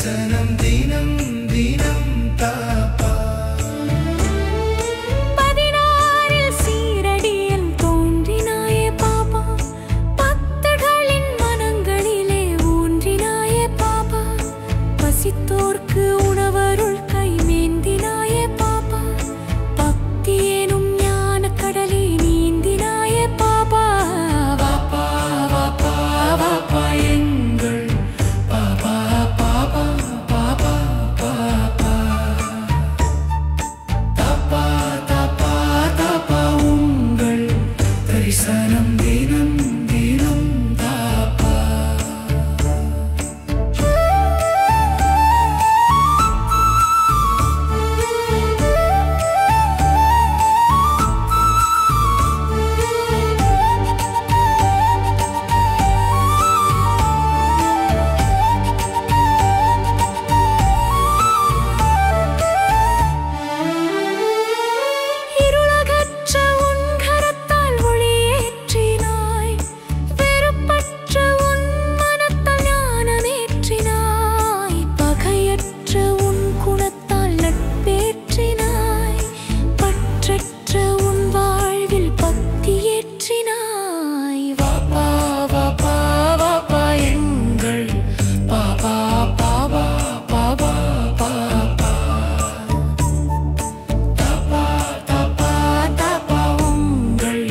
தரிசனம் தினம் தினம் தாப்பா. 16 சீரடியில் தோன்றினாயே பாபா, பக்தர்களின் மனங்களிலே ஊன்றினாயே பாபா, பசித்தோர்க்கு உணவருள் கைமேந்தினாயே பாபா, பக்தி எனும் ஞான கடலே நீந்தினாயே பாபா. வாப்பா வாப்பா வாப்பா எங்கள் பாபா பாபா பாபா பாபா. தாப்பா தாப்பா தாப்பா உங்கள் தரிசனம் தினம் தினம் தாப்பா. இருளகற்ற உன் கரத்தால் ஒளியேற்றினாய், வெறுப்பற்ற உன் மனத்தால் ஞானமேற்றினாய், பகையற்ற உன் குணத்தால் நட்பேற்றினாய், பற்றற்ற உன் வாழ்வில் பக்தியேற்றினாய். வாப்பா வாப்பா வாப்பா எங்கள் பாபா பாபா பாபா பாபா. தாப்பா தாப்பா தாப்பா உங்கள்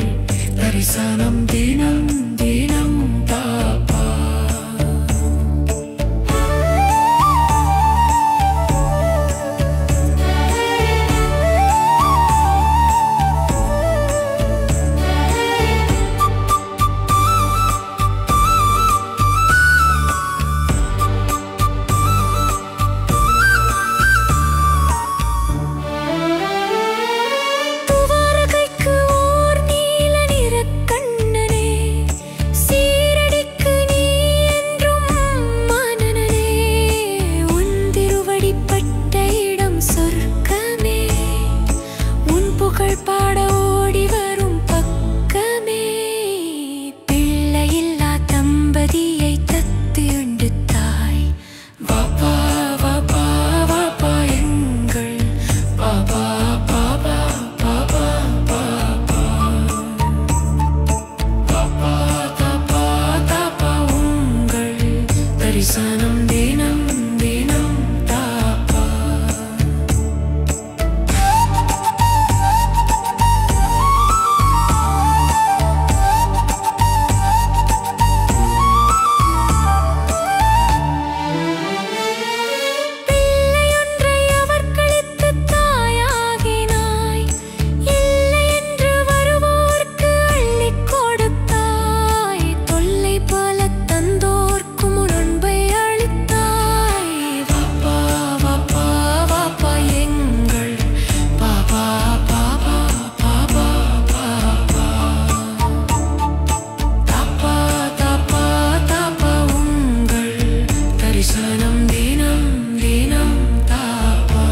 தரிசனம் தினம் தினம் தாப்பா. துவாரகைக்கு ஓர் நீல நிறக் கண்ணனே, சீரடிக்கு நீ என்றும் மனனனே, உன் திருவடிப்பட்ட இடம் சொர்க்கமே, உன் புகழ் பாட ஓடி வரும் பக்கமே, பிள்ளையில்லா தம்பதியை தத்து உண்டு தாய். வாப்பா வாப்பா வாப்பா எங்கள் பாபா பாபா பாபா பாபா. தாப்பா தாப்பா தாப்பா உங்கள் தரிசனம் தினம் தினம் தாப்பா. பிள்ளையொன்றை அவர்களித்து தாயாகினாய், இல்லை என்று வருவோர்க்கு அள்ளிக் கொடுத்தாய், தொல்லை பல தந்தோர்க்கும் உன் அன்பை அளித்தாய். வாப்பா வாப்பா வாப்பா எங்கள் பாபா பாபா பாபா பாபா. தாப்பா தாப்பா தாப்பா உங்கள் தரிசனம் தினம் தினம் தாப்பா.